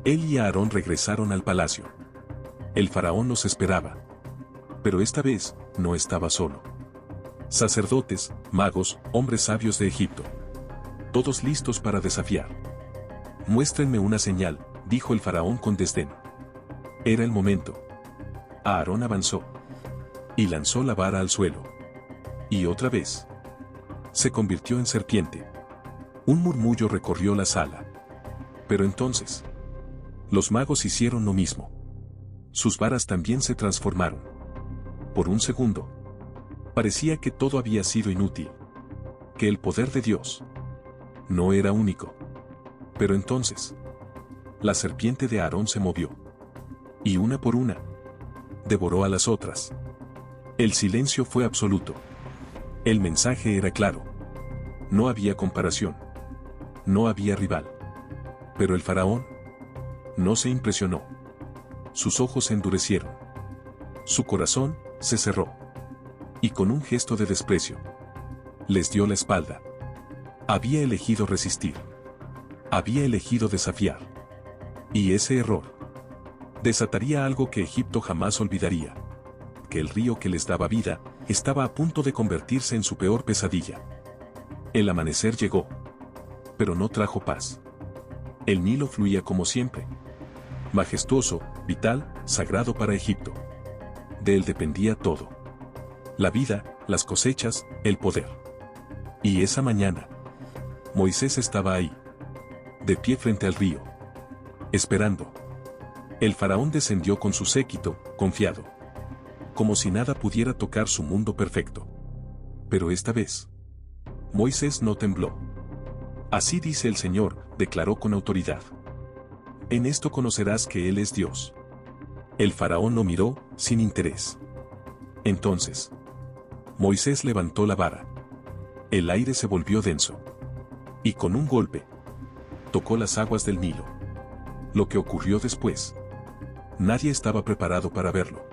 Él y Aarón regresaron al palacio. El faraón los esperaba. Pero esta vez, no estaba solo. Sacerdotes, magos, hombres sabios de Egipto. Todos listos para desafiar. Muéstrenme una señal, dijo el faraón con desdén. Era el momento. Aarón avanzó. Y lanzó la vara al suelo. Y otra vez. Se convirtió en serpiente. Un murmullo recorrió la sala. Pero entonces, los magos hicieron lo mismo. Sus varas también se transformaron. Por un segundo, parecía que todo había sido inútil. Que el poder de Dios no era único. Pero entonces, la serpiente de Aarón se movió. Y una por una, devoró a las otras. El silencio fue absoluto. El mensaje era claro. No había comparación. No había rival. Pero el faraón no se impresionó. Sus ojos se endurecieron. Su corazón se cerró. Y con un gesto de desprecio, les dio la espalda. Había elegido resistir. Había elegido desafiar. Y ese error desataría algo que Egipto jamás olvidaría. Que el río que les daba vida estaba a punto de convertirse en su peor pesadilla. El amanecer llegó. Pero no trajo paz. El Nilo fluía como siempre. Majestuoso, vital, sagrado para Egipto. De él dependía todo. La vida, las cosechas, el poder. Y esa mañana, Moisés estaba ahí. De pie frente al río. Esperando. El faraón descendió con su séquito, confiado. Como si nada pudiera tocar su mundo perfecto. Pero esta vez, Moisés no tembló. Así dice el Señor, declaró con autoridad. En esto conocerás que Él es Dios. El faraón lo miró, sin interés. Entonces, Moisés levantó la vara. El aire se volvió denso. Y con un golpe, tocó las aguas del Nilo. Lo que ocurrió después, nadie estaba preparado para verlo.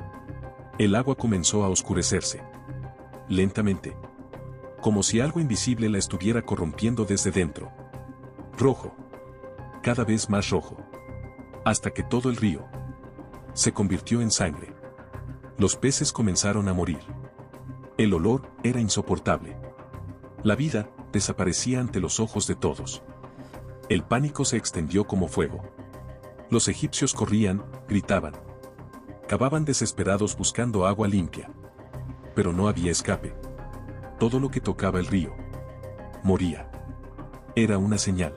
El agua comenzó a oscurecerse. Lentamente. Como si algo invisible la estuviera corrompiendo desde dentro. Rojo. Cada vez más rojo. Hasta que todo el río se convirtió en sangre. Los peces comenzaron a morir. El olor era insoportable. La vida desaparecía ante los ojos de todos. El pánico se extendió como fuego. Los egipcios corrían, gritaban. Cavaban desesperados buscando agua limpia. Pero no había escape. Todo lo que tocaba el río moría. Era una señal.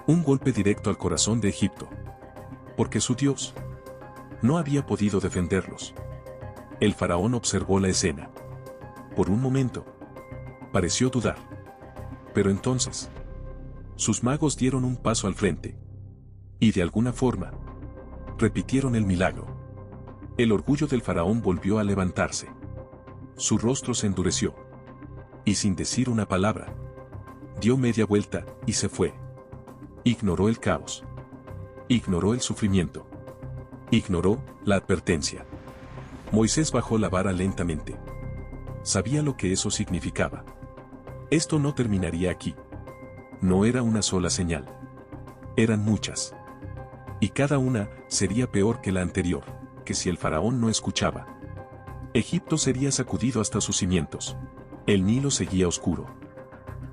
Un golpe directo al corazón de Egipto. Porque su Dios no había podido defenderlos. El faraón observó la escena. Por un momento, pareció dudar. Pero entonces, sus magos dieron un paso al frente. Y de alguna forma, repitieron el milagro. El orgullo del faraón volvió a levantarse. Su rostro se endureció. Y sin decir una palabra, dio media vuelta y se fue. Ignoró el caos. Ignoró el sufrimiento. Ignoró la advertencia. Moisés bajó la vara lentamente. Sabía lo que eso significaba. Esto no terminaría aquí. No era una sola señal. Eran muchas. Y cada una sería peor que la anterior, que si el faraón no escuchaba. Egipto sería sacudido hasta sus cimientos. El Nilo seguía oscuro.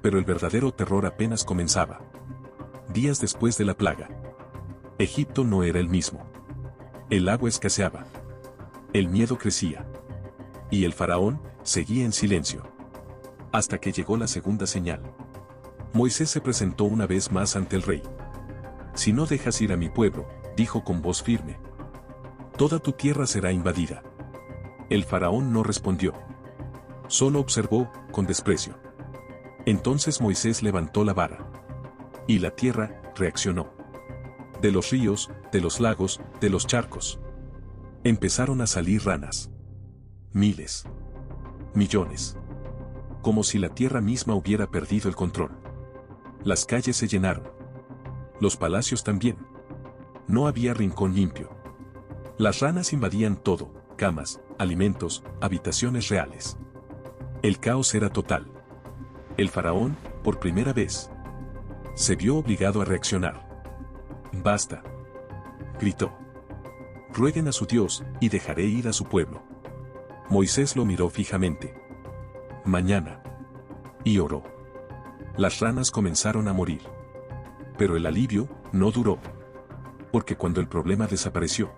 Pero el verdadero terror apenas comenzaba. Días después de la plaga, Egipto no era el mismo. El agua escaseaba. El miedo crecía. Y el faraón seguía en silencio. Hasta que llegó la segunda señal. Moisés se presentó una vez más ante el rey. Si no dejas ir a mi pueblo, dijo con voz firme, toda tu tierra será invadida. El faraón no respondió. Solo observó, con desprecio. Entonces Moisés levantó la vara. Y la tierra reaccionó. De los ríos, de los lagos, de los charcos. Empezaron a salir ranas. Miles. Millones. Como si la tierra misma hubiera perdido el control. Las calles se llenaron. Los palacios también. No había rincón limpio. Las ranas invadían todo, camas, alimentos, habitaciones reales. El caos era total. El faraón, por primera vez, se vio obligado a reaccionar. Basta. gritó. Rueguen a su Dios, y dejaré ir a su pueblo. Moisés lo miró fijamente. Mañana. Y oró. Las ranas comenzaron a morir. Pero el alivio no duró. Porque cuando el problema desapareció,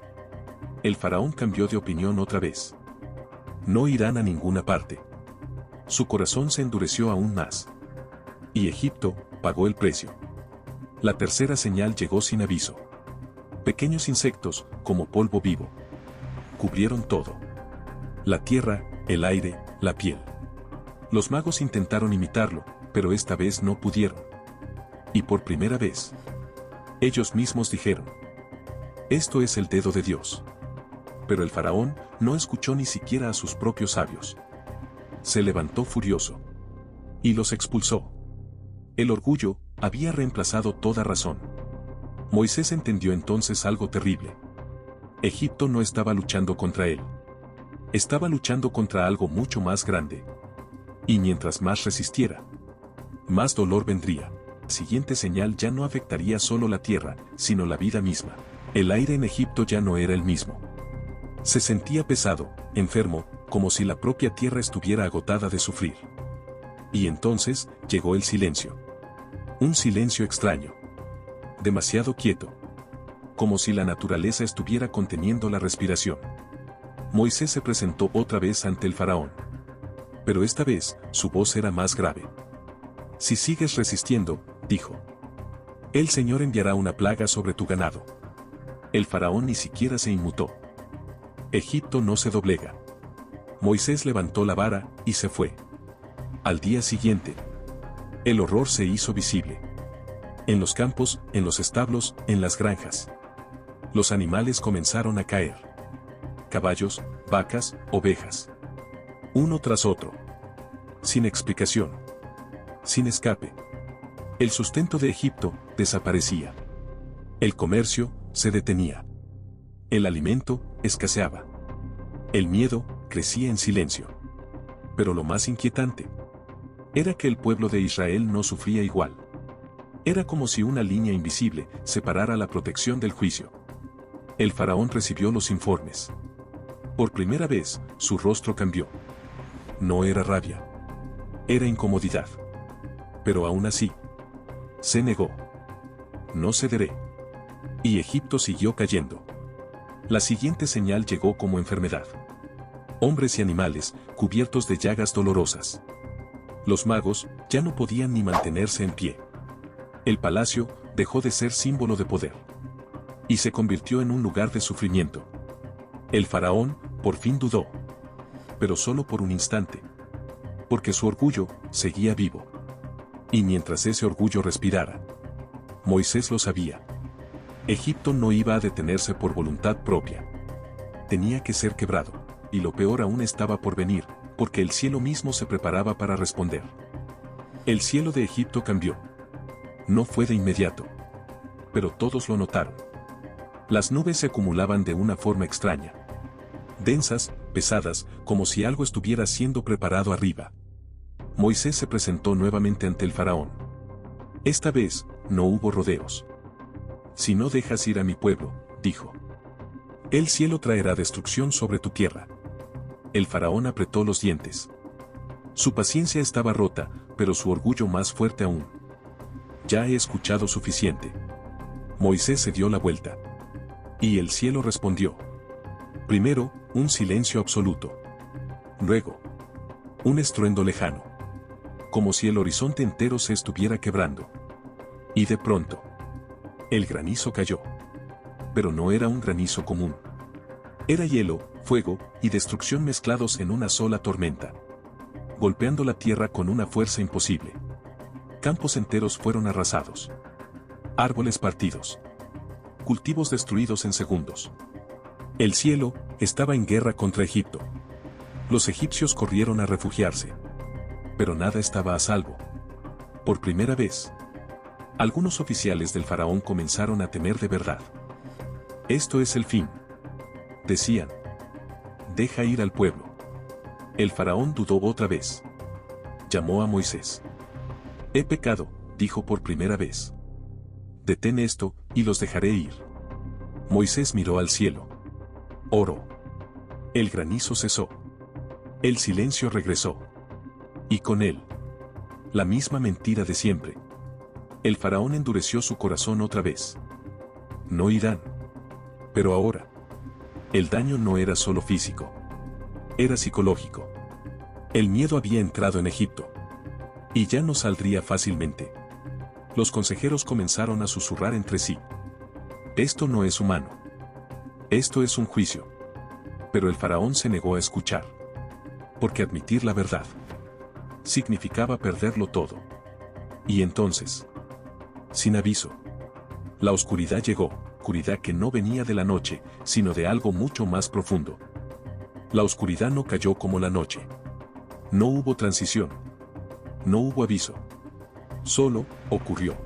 el faraón cambió de opinión otra vez. No irán a ninguna parte. Su corazón se endureció aún más. Y Egipto pagó el precio. La tercera señal llegó sin aviso. Pequeños insectos, como polvo vivo, cubrieron todo. La tierra, el aire, la piel. Los magos intentaron imitarlo, pero esta vez no pudieron. Y por primera vez, ellos mismos dijeron: esto es el dedo de Dios. Pero el faraón no escuchó ni siquiera a sus propios sabios. Se levantó furioso y los expulsó. El orgullo había reemplazado toda razón. Moisés entendió entonces algo terrible. Egipto no estaba luchando contra él. Estaba luchando contra algo mucho más grande. Y mientras más resistiera, más dolor vendría. La siguiente señal ya no afectaría solo la tierra, sino la vida misma. El aire en Egipto ya no era el mismo. Se sentía pesado, enfermo, como si la propia tierra estuviera agotada de sufrir. Y entonces llegó el silencio. Un silencio extraño. Demasiado quieto. Como si la naturaleza estuviera conteniendo la respiración. Moisés se presentó otra vez ante el faraón. Pero esta vez, su voz era más grave. Si sigues resistiendo, dijo, el Señor enviará una plaga sobre tu ganado. El faraón ni siquiera se inmutó. Egipto no se doblega. Moisés levantó la vara y se fue. Al día siguiente, el horror se hizo visible. En los campos, en los establos, en las granjas. Los animales comenzaron a caer. Caballos, vacas, ovejas. Uno tras otro. Sin explicación. Sin escape. El sustento de Egipto desaparecía. El comercio se detenía. El alimento escaseaba. El miedo crecía en silencio. Pero lo más inquietante era que el pueblo de Israel no sufría igual. Era como si una línea invisible separara la protección del juicio. El faraón recibió los informes. Por primera vez, su rostro cambió. No era rabia. Era incomodidad. Pero aún así, se negó. No cederé. Y Egipto siguió cayendo. La siguiente señal llegó como enfermedad. Hombres y animales, cubiertos de llagas dolorosas. Los magos ya no podían ni mantenerse en pie. El palacio dejó de ser símbolo de poder. Y se convirtió en un lugar de sufrimiento. El faraón, por fin dudó. Pero solo por un instante. Porque su orgullo seguía vivo. Y mientras ese orgullo respirara, Moisés lo sabía. Egipto no iba a detenerse por voluntad propia. Tenía que ser quebrado, y lo peor aún estaba por venir, porque el cielo mismo se preparaba para responder. El cielo de Egipto cambió. No fue de inmediato. Pero todos lo notaron. Las nubes se acumulaban de una forma extraña. Densas, pesadas, como si algo estuviera siendo preparado arriba. Moisés se presentó nuevamente ante el faraón. Esta vez, no hubo rodeos. Si no dejas ir a mi pueblo, dijo, el cielo traerá destrucción sobre tu tierra. El faraón apretó los dientes. Su paciencia estaba rota, pero su orgullo más fuerte aún. Ya he escuchado suficiente. Moisés se dio la vuelta. Y el cielo respondió. Primero, un silencio absoluto. Luego, un estruendo lejano. Como si el horizonte entero se estuviera quebrando. Y de pronto, el granizo cayó. Pero no era un granizo común. Era hielo, fuego y destrucción mezclados en una sola tormenta. Golpeando la tierra con una fuerza imposible. Campos enteros fueron arrasados. Árboles partidos. Cultivos destruidos en segundos. El cielo estaba en guerra contra Egipto. Los egipcios corrieron a refugiarse. Pero nada estaba a salvo. Por primera vez, algunos oficiales del faraón comenzaron a temer de verdad. Esto es el fin. Decían. Deja ir al pueblo. El faraón dudó otra vez. Llamó a Moisés. He pecado, dijo por primera vez. Detén esto, y los dejaré ir. Moisés miró al cielo. Oró. El granizo cesó. El silencio regresó. Y con él, la misma mentira de siempre. El faraón endureció su corazón otra vez. No irán. Pero ahora, el daño no era solo físico. Era psicológico. El miedo había entrado en Egipto. Y ya no saldría fácilmente. Los consejeros comenzaron a susurrar entre sí. Esto no es humano. Esto es un juicio. Pero el faraón se negó a escuchar. Porque admitir la verdad significaba perderlo todo. Y entonces, sin aviso, la oscuridad llegó, oscuridad que no venía de la noche, sino de algo mucho más profundo. La oscuridad no cayó como la noche. No hubo transición. No hubo aviso. Solo ocurrió.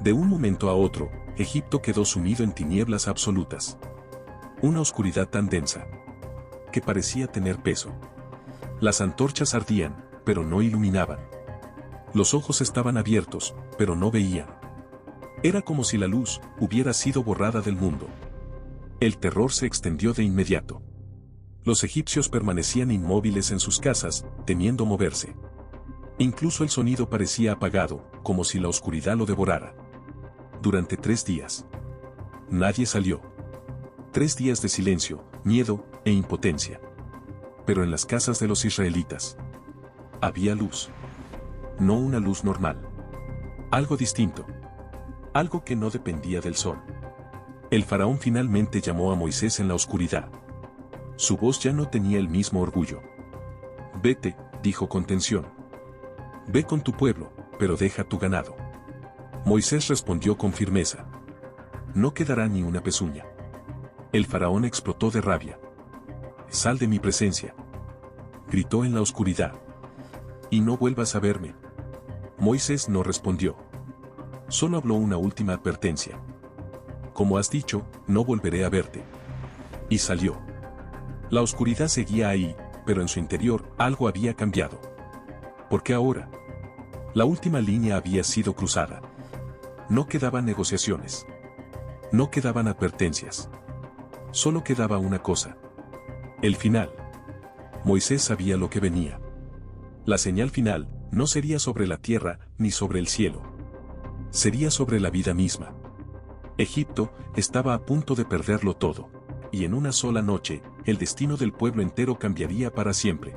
De un momento a otro, Egipto quedó sumido en tinieblas absolutas. Una oscuridad tan densa que parecía tener peso. Las antorchas ardían, pero no iluminaban. Los ojos estaban abiertos, pero no veían. Era como si la luz hubiera sido borrada del mundo. El terror se extendió de inmediato. Los egipcios permanecían inmóviles en sus casas, temiendo moverse. Incluso el sonido parecía apagado, como si la oscuridad lo devorara. Durante 3 días. Nadie salió. 3 días de silencio, miedo e impotencia. Pero en las casas de los israelitas había luz. No una luz normal. Algo distinto. Algo que no dependía del sol. El faraón finalmente llamó a Moisés en la oscuridad. Su voz ya no tenía el mismo orgullo. Vete, dijo con tensión. Ve con tu pueblo, pero deja tu ganado. Moisés respondió con firmeza. No quedará ni una pezuña. El faraón explotó de rabia. Sal de mi presencia. Gritó en la oscuridad. Y no vuelvas a verme. Moisés no respondió. Solo habló una última advertencia. Como has dicho, no volveré a verte. Y salió. La oscuridad seguía ahí, pero en su interior algo había cambiado. Porque ahora, la última línea había sido cruzada. No quedaban negociaciones. No quedaban advertencias. Solo quedaba una cosa. El final. Moisés sabía lo que venía. La señal final no sería sobre la tierra ni sobre el cielo. Sería sobre la vida misma. Egipto estaba a punto de perderlo todo, y en una sola noche, el destino del pueblo entero cambiaría para siempre.